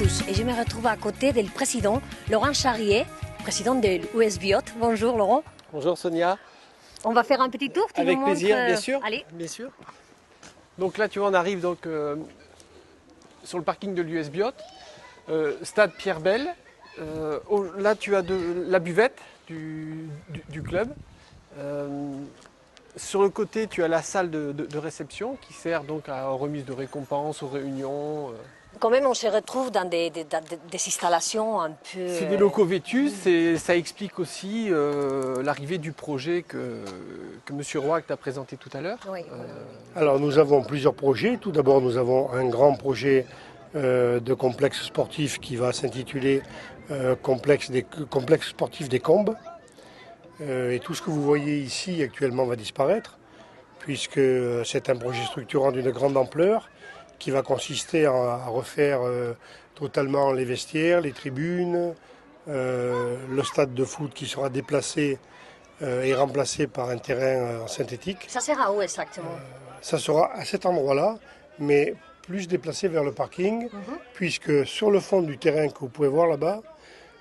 tous, et je me retrouve à côté du président Laurent Charrier, président de l'USBIOT. Bonjour Laurent. Bonjour Sonia. On va faire un petit tour, tu Avec nous plaisir, montres... bien sûr. Allez. Bien sûr. Donc là, tu vois, on arrive donc, sur le parking de l'USBIOT, stade Pierre Bell. Là, tu as la buvette du club. Sur le côté, tu as la salle de réception qui sert donc à remise de récompenses, aux réunions. Quand même, on se retrouve dans des installations un peu... C'est des locaux vétus, ça explique aussi l'arrivée du projet que M. Roy t'a présenté tout à l'heure. Oui. Alors nous avons plusieurs projets. Tout d'abord, nous avons un grand projet de complexe sportif qui va s'intituler complexe sportif des Combes. Et tout ce que vous voyez ici actuellement va disparaître, puisque c'est un projet structurant d'une grande ampleur qui va consister à refaire totalement les vestiaires, les tribunes, le stade de foot qui sera déplacé et remplacé par un terrain synthétique. Ça sera où exactement? Ça sera à cet endroit-là, mais plus déplacé vers le parking, puisque sur le fond du terrain que vous pouvez voir là-bas,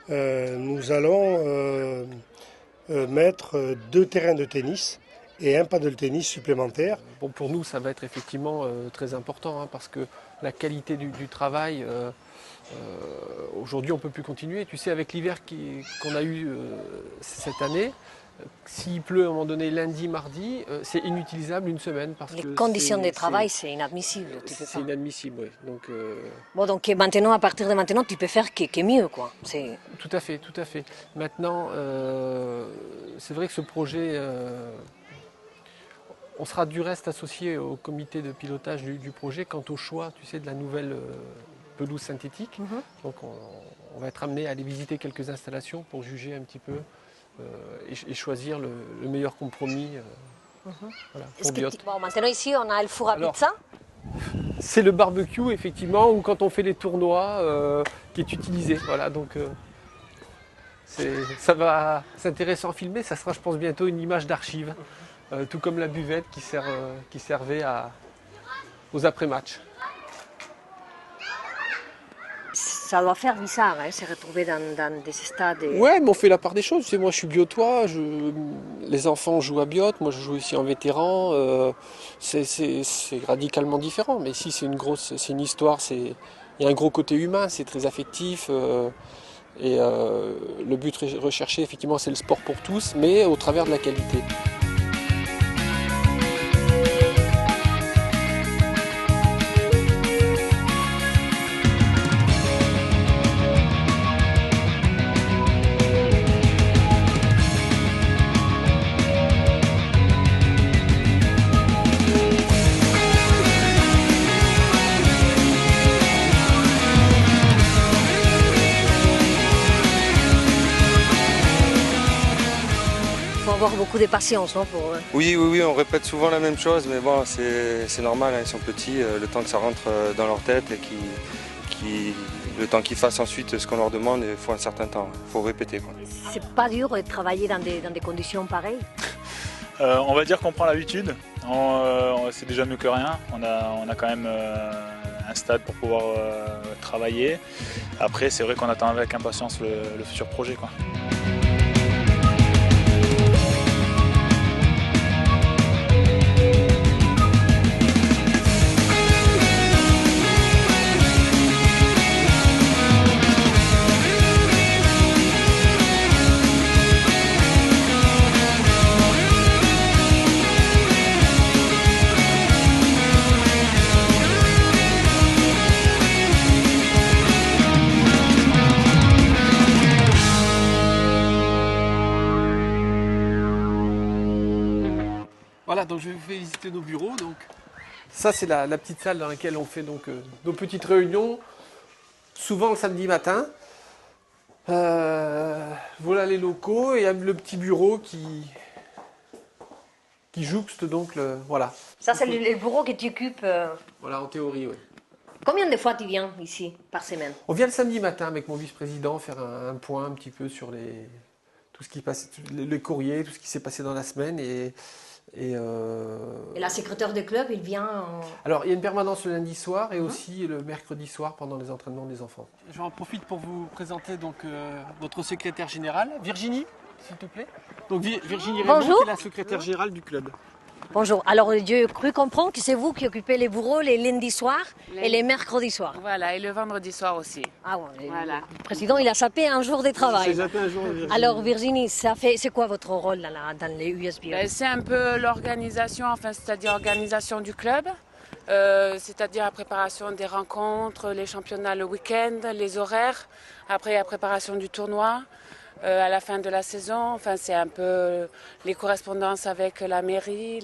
nous allons mettre 2 terrains de tennis et un paddle tennis supplémentaire. Bon, pour nous, ça va être effectivement très important, hein, parce que la qualité du travail, aujourd'hui, on ne peut plus continuer. Tu sais, avec l'hiver qu'on a eu cette année, s'il pleut à un moment donné lundi, mardi, c'est inutilisable une semaine. Parce Les que conditions de travail, c'est inadmissible. C'est inadmissible, oui. Donc, Bon, donc maintenant, à partir de maintenant, tu peux faire que mieux, quoi. tout à fait, tout à fait. Maintenant, c'est vrai que ce projet, on sera du reste associé au comité de pilotage du projet quant au choix, tu sais, de la nouvelle pelouse synthétique. Donc, on va être amené à aller visiter quelques installations pour juger un petit peu et choisir le meilleur compromis. Voilà, pour BIOT. Bon, maintenant, ici, on a le four à pizza. C'est le barbecue, effectivement, ou quand on fait les tournois, qui est utilisé. Voilà, donc ça va s'intéresser en filmer. Ça sera, je pense, bientôt une image d'archive, tout comme la buvette qui servait aux après-matchs. Ça doit faire bizarre, hein, se retrouver dans des stades. Ouais, mais on fait la part des choses. Tu sais, moi, je suis biotois, les enfants jouent à biot, moi, je joue ici en vétéran. C'est radicalement différent. Mais ici, c'est une histoire. Il y a un gros côté humain, c'est très affectif. Et le but recherché, effectivement, c'est le sport pour tous, mais au travers de la qualité. Avoir beaucoup de patience, non, pour... Oui, on répète souvent la même chose, mais bon, c'est normal, hein, ils sont petits, le temps que ça rentre dans leur tête et le temps qu'ils fassent ensuite ce qu'on leur demande, il faut un certain temps, il faut répéter. C'est pas dur de travailler dans des conditions pareilles? On va dire qu'on prend l'habitude, c'est déjà mieux que rien, on a quand même un stade pour pouvoir travailler. Après, c'est vrai qu'on attend avec impatience le futur projet, quoi. Voilà, donc je vais vous faire visiter nos bureaux. Donc, ça, c'est la petite salle dans laquelle on fait donc, nos petites réunions, souvent le samedi matin. Voilà les locaux et le petit bureau qui jouxte donc voilà. Ça, c'est le bureau que tu occupes. Voilà, en théorie, oui. Combien de fois tu viens ici par semaine? On vient le samedi matin avec mon vice-président faire un point un petit peu sur tout ce qui passe, le courrier, tout ce qui s'est passé dans la semaine. Et la secrétaire du club, il vient Alors, il y a une permanence le lundi soir et aussi le mercredi soir pendant les entraînements des enfants. J'en profite pour vous présenter donc votre secrétaire générale, Virginie, s'il te plaît. Donc Virginie Raymond, qui est la secrétaire générale du club. Bonjour. Alors, j'ai cru comprendre que c'est vous qui occupez les bureaux les lundis soirs et les mercredis soirs. Voilà, et le vendredi soir aussi. Ah ouais, Voilà. Le président, il a sapé un jour de travail. J'ai zappé un jour, Virginie. Alors, Virginie, c'est quoi votre rôle dans les USBO? C'est un peu l'organisation, enfin, c'est-à-dire l'organisation du club, c'est-à-dire la préparation des rencontres, les championnats le week-end, les horaires, après la préparation du tournoi. À la fin de la saison, enfin, c'est un peu les correspondances avec la mairie,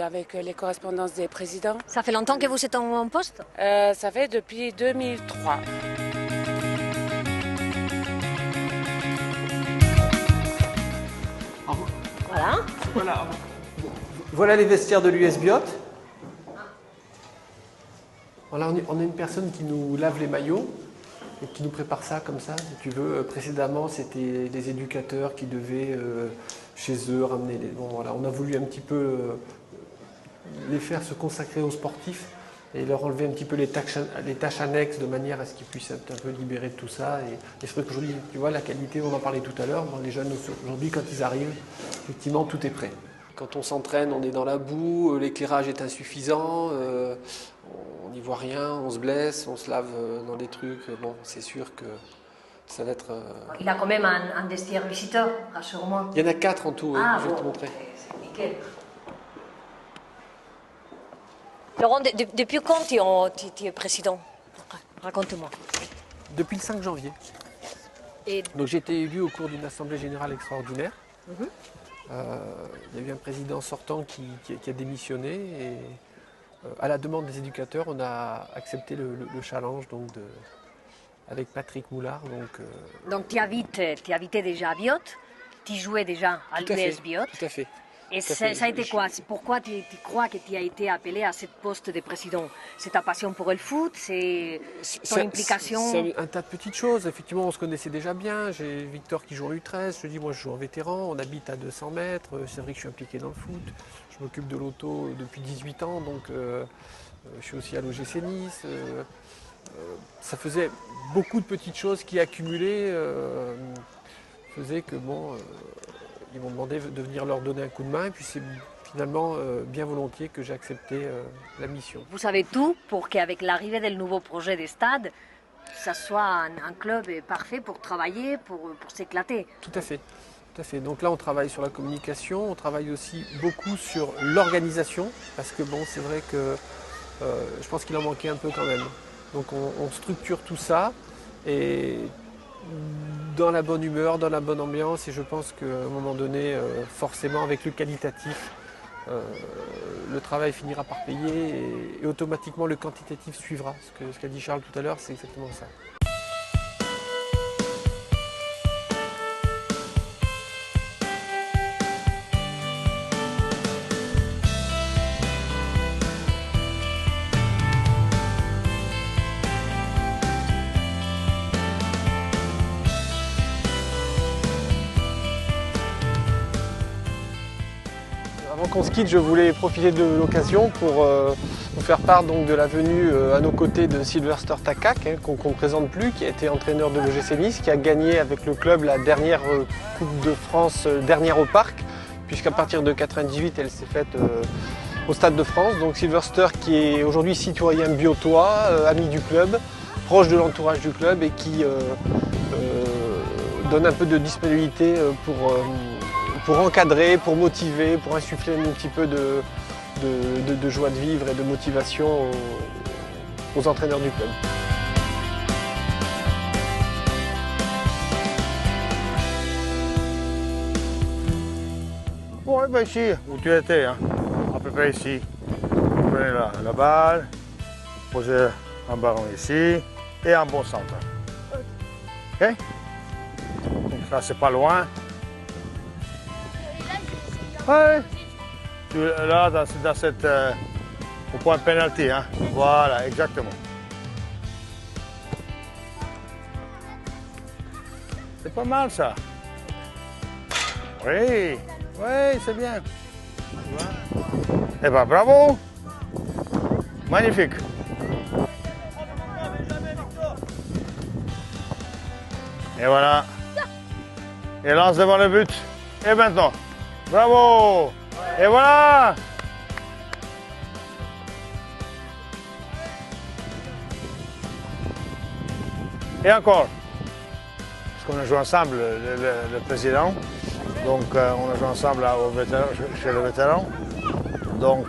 avec les correspondances des présidents. Ça fait longtemps que vous êtes en poste? Ça fait depuis 2003. Voilà. Voilà les vestiaires de l'USBIOT. Voilà, on a une personne qui nous lave les maillots et qui nous prépare ça comme ça, si tu veux. Précédemment, c'était les éducateurs qui devaient chez eux ramener les... Bon, voilà, on a voulu un petit peu les faire se consacrer aux sportifs et leur enlever un petit peu les tâches annexes de manière à ce qu'ils puissent être un peu libérés de tout ça. Et c'est vrai qu'aujourd'hui, tu vois, la qualité, on en parlait tout à l'heure, bon, les jeunes aujourd'hui, quand ils arrivent, effectivement, tout est prêt. Quand on s'entraîne, on est dans la boue, l'éclairage est insuffisant, on n'y voit rien, on se blesse, on se lave dans des trucs. Bon, c'est sûr que ça va être... Il a quand même un vestiaire visiteur, rassure-moi. Il y en a 4 en tout, Ah, je vais te montrer. C'est nickel. Laurent, depuis quand tu es président? Raconte-moi. Depuis le 5 janvier. Et... Donc j'ai été élu au cours d'une assemblée générale extraordinaire. Il y a eu un président sortant qui a démissionné et à la demande des éducateurs, on a accepté le challenge donc avec Patrick Moulard. Donc tu habitais déjà à Biot, tu jouais déjà à l'US Biot. Tout à fait. Et ça a été quoi? Pourquoi tu crois que tu as été appelé à ce poste de président? C'est ta passion pour le foot? C'est ton implication? C'est un tas de petites choses. Effectivement, on se connaissait déjà bien. J'ai Victor qui joue en U13. Je dis, moi, je joue en vétéran. On habite à 200 mètres. C'est vrai que je suis impliqué dans le foot. Je m'occupe de l'auto depuis 18 ans. Donc, je suis aussi à l'OGC Nice. Ça faisait beaucoup de petites choses qui accumulaient faisaient que, bon... Ils m'ont demandé de venir leur donner un coup de main et puis c'est finalement bien volontiers que j'ai accepté la mission. Vous savez tout pour qu'avec l'arrivée du nouveau projet des stades, ça soit un club parfait pour travailler, pour s'éclater. Tout à fait. Tout à fait. Donc là, on travaille sur la communication, on travaille aussi beaucoup sur l'organisation parce que bon, c'est vrai que je pense qu'il en manquait un peu quand même. Donc on structure tout ça et dans la bonne humeur, dans la bonne ambiance et je pense qu'à un moment donné, forcément avec le qualitatif, le travail finira par payer et automatiquement le quantitatif suivra. Ce qu'a dit Charles tout à l'heure, c'est exactement ça. Avant qu'on se quitte, je voulais profiter de l'occasion pour vous faire part donc, de la venue à nos côtés de Sylvester Takak, qu'on ne présente plus, qui a été entraîneur de l'OGC Nice, qui a gagné avec le club la dernière Coupe de France, dernière au Parc, puisqu'à partir de 1998, elle s'est faite au Stade de France. Donc Sylvester qui est aujourd'hui citoyen biotois, ami du club, proche de l'entourage du club et qui donne un peu de disponibilité pour encadrer, pour motiver, pour insuffler un petit peu de joie de vivre et de motivation aux entraîneurs du club. Bon, ben ici, où tu étais, hein, à peu près ici. Vous prenez la balle, posez un ballon ici et un bon centre. Ok? Donc ça, c'est pas loin. Ouais. Là, dans cette, au point de pénalty, hein. Voilà, exactement. C'est pas mal ça. Oui, oui, c'est bien. Eh bien, bravo. Magnifique. Et voilà. Et lance devant le but. Et maintenant. Bravo. Et voilà. Et encore. Parce qu'on a joué ensemble, le président. Donc on a joué ensemble chez le vétéran. Donc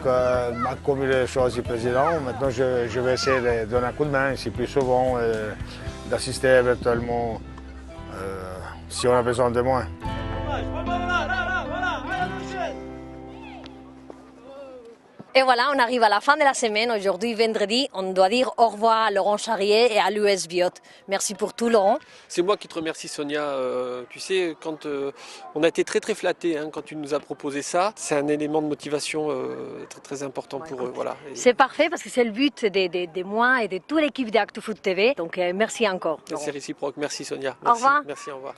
comme il est choisi président, maintenant je vais essayer de donner un coup de main ici plus souvent, d'assister éventuellement si on a besoin de moi. Et voilà, on arrive à la fin de la semaine. Aujourd'hui, vendredi, on doit dire au revoir à Laurent Charrier et à l'US Biot. Merci pour tout, Laurent. C'est moi qui te remercie, Sonia. Tu sais, quand on a été très très flattés quand tu nous as proposé ça, c'est un élément de motivation très très important pour eux. Voilà. C'est parfait parce que c'est le but de moi et de toute l'équipe d'ActuFoot TV. Donc merci encore. C'est réciproque. Merci, Sonia. Merci. Au revoir. Merci, au revoir.